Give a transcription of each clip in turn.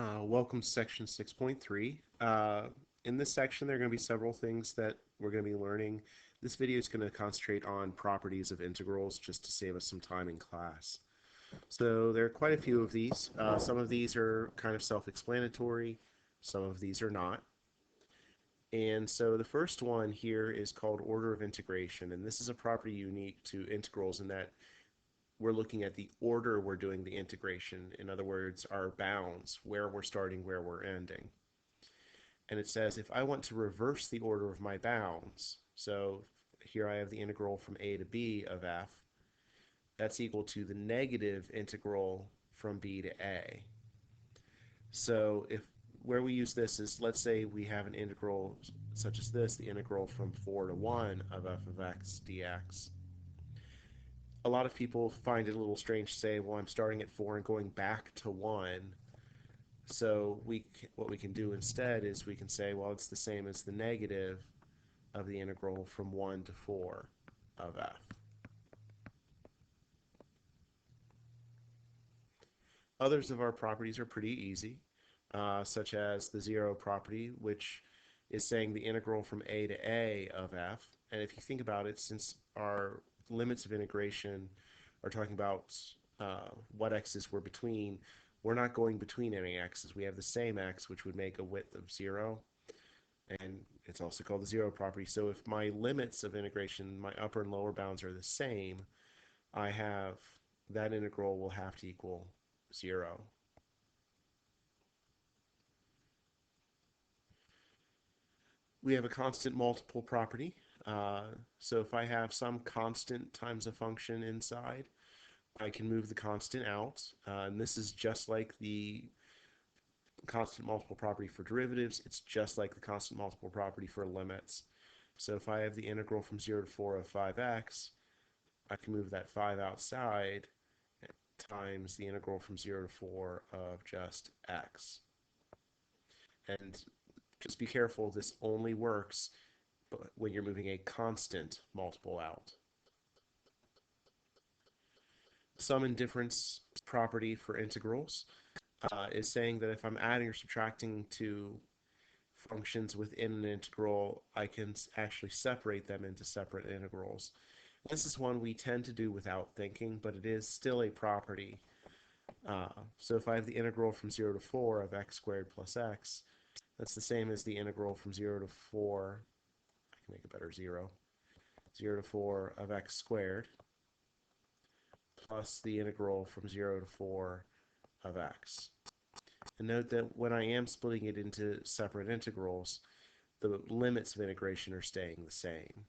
Welcome to section 6.3. In this section, there are going to be several things that we're going to be learning. This video is going to concentrate on properties of integrals just to save us some time in class. So there are quite a few of these. Some of these are kind of self-explanatory. Some of these are not. And so the first one here is called order of integration. And this is a property unique to integrals in that we're looking at the order we're doing the integration. In other words, our bounds, where we're starting, where we're ending. And it says if I want to reverse the order of my bounds, so here I have the integral from a to b of f, that's equal to the negative integral from b to a. So if where we use this is, let's say we have an integral such as this, the integral from 4 to 1 of f of x dx. A lot of people find it a little strange to say, well, I'm starting at 4 and going back to 1. So what we can do instead is we can say, well, it's the same as the negative of the integral from 1 to 4 of f. Others of our properties are pretty easy, such as the zero property, which is saying the integral from a of f. And if you think about it, since our limits of integration are talking about what x's we're between, we're not going between any x's. We have the same x, which would make a width of 0. And it's also called the zero property. So if my limits of integration, my upper and lower bounds are the same, I have that integral will have to equal 0. We have a constant multiple property. So if I have some constant times a function inside, I can move the constant out. And this is just like the constant multiple property for derivatives. It's just like the constant multiple property for limits. So if I have the integral from 0 to 4 of 5x, I can move that 5 outside times the integral from 0 to 4 of just x. And just be careful, this only works when you're moving a constant multiple out. Sum and difference property for integrals is saying that if I'm adding or subtracting two functions within an integral, I can actually separate them into separate integrals. This is one we tend to do without thinking, but it is still a property. So if I have the integral from 0 to 4 of x squared plus x, that's the same as the integral from 0 to 4, I can make a better 0 to 4 of x squared plus the integral from 0 to 4 of x. And note that when I am splitting it into separate integrals, the limits of integration are staying the same.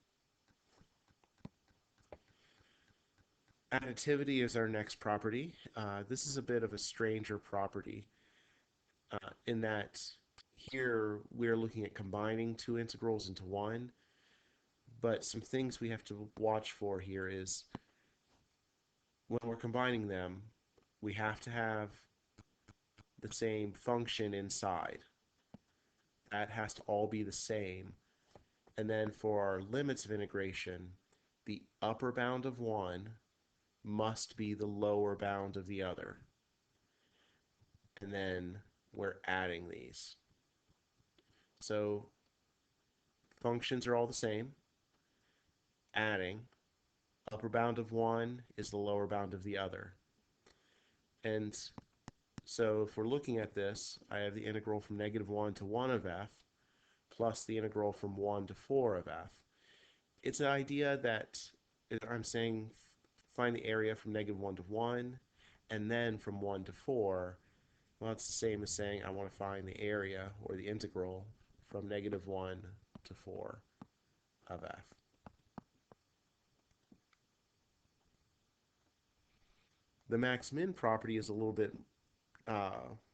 Additivity is our next property. This is a bit of a stranger property in that here we're looking at combining two integrals into one, but some things we have to watch for here is when we're combining them, we have to have the same function inside. That has to all be the same. And then for our limits of integration, the upper bound of one must be the lower bound of the other. And then we're adding these. So functions are all the same. Adding, upper bound of one is the lower bound of the other. And so if we're looking at this, I have the integral from -1 to 1 of f plus the integral from 1 to 4 of f. It's an idea that I'm saying find the area from -1 to 1 and then from 1 to 4. Well, it's the same as saying I want to find the area or the integral from -1 to 4 of f. The max-min property is a little bit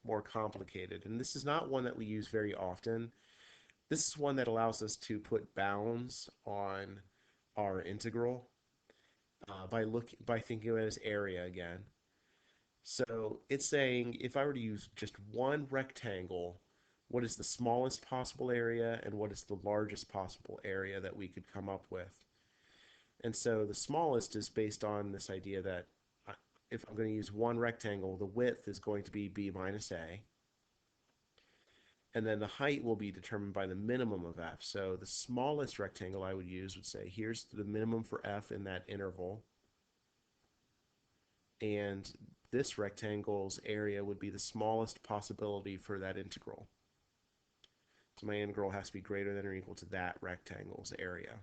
more complicated, and this is not one that we use very often. This is one that allows us to put bounds on our integral by thinking of it as area again. So it's saying if I were to use just one rectangle, what is the smallest possible area and what is the largest possible area that we could come up with? And so the smallest is based on this idea that if I'm going to use one rectangle, the width is going to be b minus a. And then the height will be determined by the minimum of f. So the smallest rectangle I would use would say, here's the minimum for f in that interval. And this rectangle's area would be the smallest possibility for that integral. So my integral has to be greater than or equal to that rectangle's area.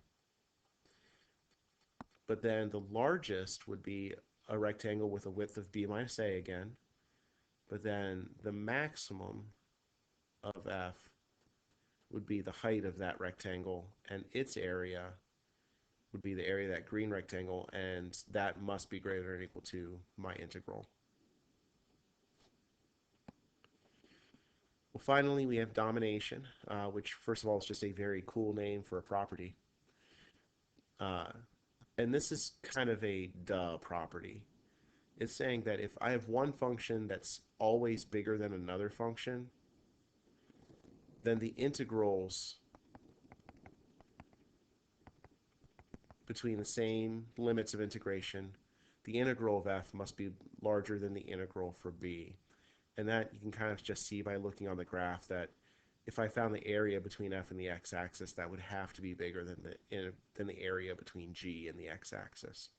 But then the largest would be a rectangle with a width of b minus a again. But then the maximum of f would be the height of that rectangle, and its area would be the area of that green rectangle, and that must be greater than or equal to my integral. Well, finally, we have domination, which, first of all, is just a very cool name for a property. Uh, and this is kind of a duh property. It's saying that if I have one function that's always bigger than another function, then the integrals between the same limits of integration, the integral of f must be larger than the integral for b. And that you can kind of just see by looking on the graph that if I found the area between f and the x-axis, that would have to be bigger than the area between g and the x-axis.